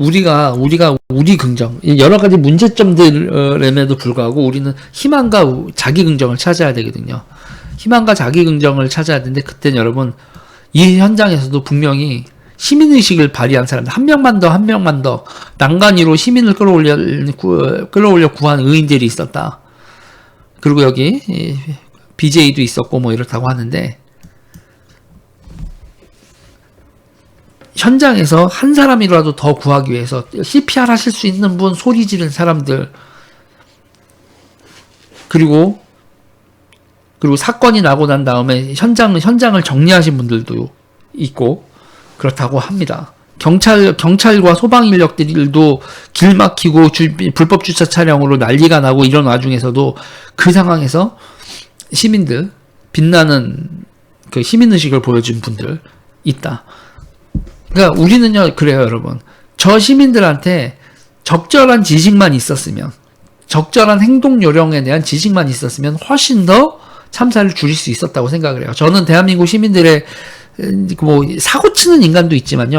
우리 긍정, 여러 가지 문제점들에도 불구하고 우리는 희망과 자기 긍정을 찾아야 되거든요. 희망과 자기 긍정을 찾아야 되는데, 그때는 여러분, 이 현장에서도 분명히 시민의식을 발휘한 사람들, 한 명만 더, 난간이로 시민을 끌어올려 구한 의인들이 있었다. 그리고 여기, BJ도 있었고, 뭐 이렇다고 하는데, 현장에서 한 사람이라도 더 구하기 위해서 CPR 하실 수 있는 분, 소리 지른 사람들, 그리고 사건이 나고 난 다음에 현장을 정리하신 분들도 있고 그렇다고 합니다. 경찰과 소방 인력들도 길 막히고 불법 주차 차량으로 난리가 나고 이런 와중에서도 그 상황에서 시민들, 빛나는 그 시민의식을 보여준 분들 있다. 그러니까 우리는요, 그래요, 여러분. 저 시민들한테 적절한 지식만 있었으면, 적절한 행동 요령에 대한 지식만 있었으면 훨씬 더 참사를 줄일 수 있었다고 생각을 해요. 저는 대한민국 시민들의 뭐 사고 치는 인간도 있지만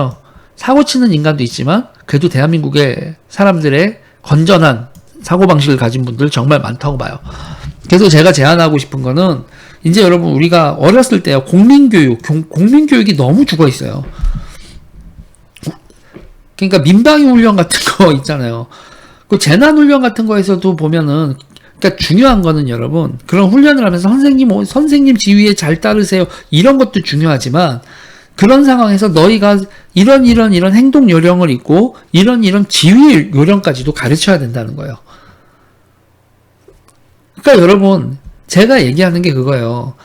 그래도 대한민국의 사람들의 건전한 사고방식을 가진 분들 정말 많다고 봐요. 그래서 제가 제안하고 싶은 거는, 이제 여러분, 우리가 어렸을 때요, 공민교육이 너무 죽어 있어요. 그러니까 민방위 훈련 같은 거 있잖아요. 그 재난 훈련 같은 거에서도 보면은, 그러니까 중요한 거는 여러분, 그런 훈련을 하면서 선생님 지휘에 잘 따르세요, 이런 것도 중요하지만, 그런 상황에서 너희가 이런 행동 요령을 있고 이런 지휘 요령까지도 가르쳐야 된다는 거예요. 그러니까 여러분, 제가 얘기하는 게 그거예요.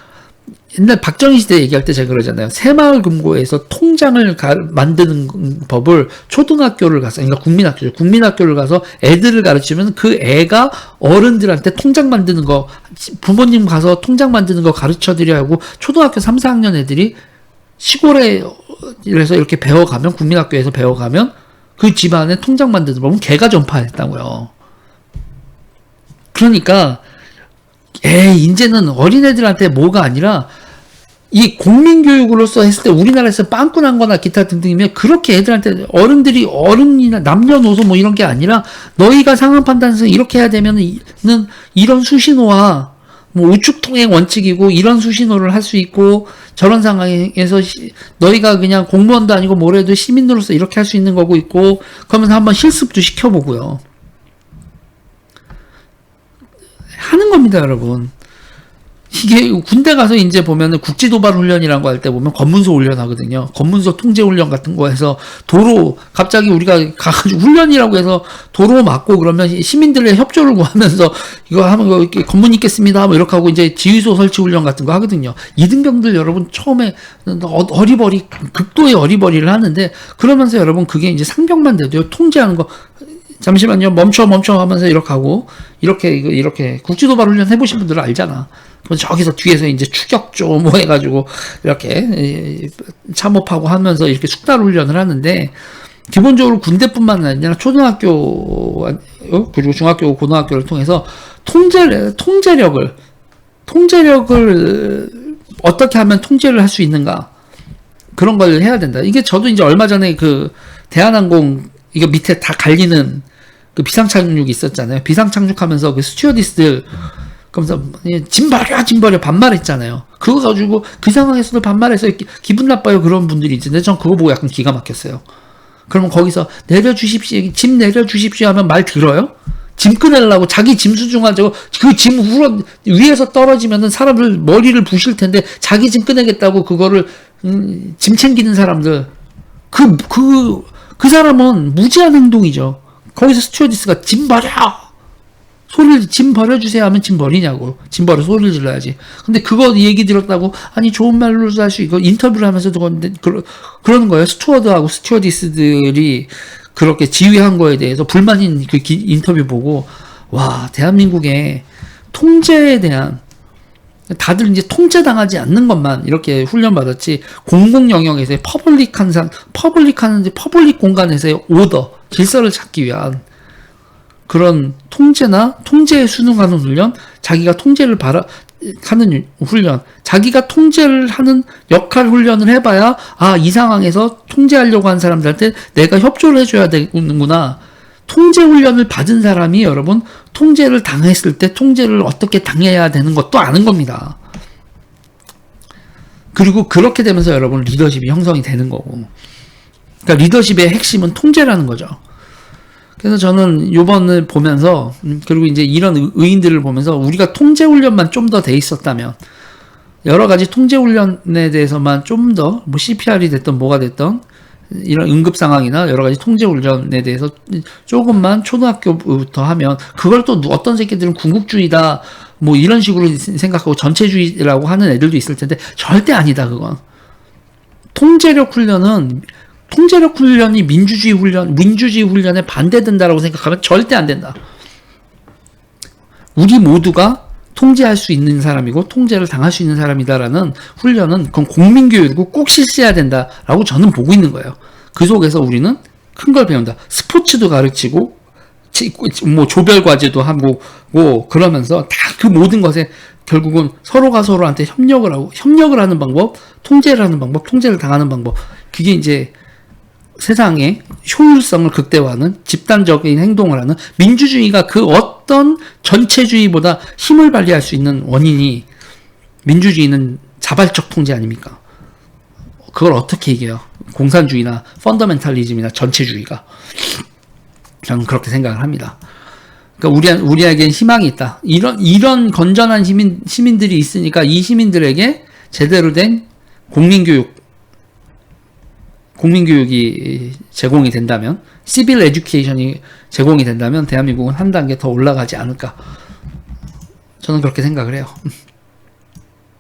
옛날 박정희 시대 얘기할 때 제가 그러잖아요. 새마을금고에서 통장을 만드는 법을 초등학교를 가서, 그러니까 국민학교를 가서 애들을 가르치면 그 애가 어른들한테 통장 만드는 거, 부모님 가서 통장 만드는 거 가르쳐 드려야 하고, 초등학교 3, 4학년 애들이 시골에서 이렇게 배워가면, 국민학교에서 배워가면 그 집안에 통장 만드는 법은 걔가 전파했다고요. 그러니까 이제는 어린애들한테 뭐가 아니라, 이 공민교육으로서 했을 때 우리나라에서 빵꾸난 거나 기타 등등이면 그렇게 애들한테 어른이나 남녀노소 뭐 이런 게 아니라, 너희가 상황 판단에서 이렇게 해야 되면은 이런 수신호와 뭐 우측통행 원칙이고 이런 수신호를 할 수 있고, 저런 상황에서 너희가 그냥 공무원도 아니고 뭐래도 시민으로서 이렇게 할 수 있는 거고 있고, 그러면서 한번 실습도 시켜보고요. 하는 겁니다, 여러분. 이게 군대 가서 이제 보면은 국지도발 훈련이라는 거 할 때 보면 검문소 훈련 하거든요. 검문소 통제 훈련 같은 거 해서 갑자기 우리가 가가지고 훈련이라고 해서 도로 막고 그러면 시민들의 협조를 구하면서 이거 하면 이렇게 검문 있겠습니다, 뭐 이렇게 하고 이제 지휘소 설치 훈련 같은 거 하거든요. 이등병들 여러분 처음에 극도의 어리버리를 하는데, 그러면서 여러분 그게 이제 상병만 돼도요, 통제하는 거, 잠시만요, 멈춰 하면서 이렇게 하고, 이렇게 국지도발 훈련 해보신 분들은 알잖아. 저기서 뒤에서 이제 추격조 뭐 해가지고 이렇게 참호하고 하면서 이렇게 숙달 훈련을 하는데, 기본적으로 군대뿐만 아니라 초등학교 그리고 중학교, 고등학교를 통해서 통제력을 어떻게 하면 통제를 할 수 있는가, 그런 걸 해야 된다. 이게 저도 이제 얼마 전에 그 대한항공 이거 밑에 다 갈리는 그 비상착륙이 있었잖아요. 비상착륙하면서 그 스튜어디스들 그러면서 짐 버려 반말했잖아요. 그거 가지고 그 상황에서도 반말해서 기분 나빠요, 그런 분들이 있는데, 전 그거 보고 약간 기가 막혔어요. 그러면 거기서 짐 내려주십시오 하면 말 들어요? 짐 꺼내려고 자기 짐 수중하자고 그 짐 위에서 떨어지면은 사람들 머리를 부실 텐데, 자기 짐 꺼내겠다고 그거를 짐 챙기는 사람들, 그 사람은 무지한 행동이죠. 거기서 스튜어디스가 짐 버려주세요 하면 짐 버리냐고. 짐 버려 소리를 질러야지. 근데 그거 얘기 들었다고, 아니 좋은 말로도 할 수 있고, 인터뷰를 하면서도 그러는 거예요. 스튜어드하고 스튜어디스들이 그렇게 지휘한 거에 대해서 불만인 그 인터뷰 보고, 와, 대한민국의 통제에 대한, 다들 이제 통제당하지 않는 것만 이렇게 훈련받았지, 공공 영역에서의 퍼블릭 공간에서의 오더, 질서를 찾기 위한 그런 통제에 순응하는 훈련, 자기가 통제를 하는 훈련, 자기가 통제를 하는 역할 훈련을 해봐야 이 상황에서 통제하려고 하는 사람들한테 내가 협조를 해줘야 되는구나. 통제 훈련을 받은 사람이 여러분 통제를 당했을 때 통제를 어떻게 당해야 되는 것도 아는 겁니다. 그리고 그렇게 되면서 여러분 리더십이 형성이 되는 거고, 그러니까 리더십의 핵심은 통제라는 거죠. 그래서 저는 요번을 보면서 그리고 이제 이런 의인들을 보면서 우리가 통제 훈련만 좀 더 돼 있었다면, 여러 가지 통제 훈련에 대해서만 좀 더 뭐 CPR이 됐던 뭐가 됐던 이런 응급 상황이나 여러 가지 통제 훈련에 대해서 조금만 초등학교부터 하면, 그걸 또 어떤 새끼들은 궁극주의다 뭐 이런 식으로 생각하고 전체주의라고 하는 애들도 있을 텐데, 절대 아니다. 그건 통제력 훈련이 민주주의 훈련에 반대된다라고 생각하면 절대 안 된다. 우리 모두가 통제할 수 있는 사람이고 통제를 당할 수 있는 사람이다라는 훈련은 그건 국민교육이고 꼭 실시해야 된다라고 저는 보고 있는 거예요. 그 속에서 우리는 큰 걸 배운다. 스포츠도 가르치고 뭐 조별 과제도 하고 그러면서 다 그 모든 것에 결국은 서로가 서로한테 협력을 하는 방법, 통제를 하는 방법, 통제를 당하는 방법, 그게 이제 세상의 효율성을 극대화하는 집단적인 행동을 하는 민주주의가 그 어떤 전체주의보다 힘을 발휘할 수 있는 원인이, 민주주의는 자발적 통제 아닙니까? 그걸 어떻게 이겨요? 공산주의나 펀더멘탈리즘이나 전체주의가. 저는 그렇게 생각을 합니다. 그러니까 우리에겐 희망이 있다. 이런 건전한 시민들이 있으니까 이 시민들에게 제대로 된 국민교육이 제공이 된다면, 시빌 에듀케이션이 제공이 된다면 대한민국은 한 단계 더 올라가지 않을까. 저는 그렇게 생각을 해요.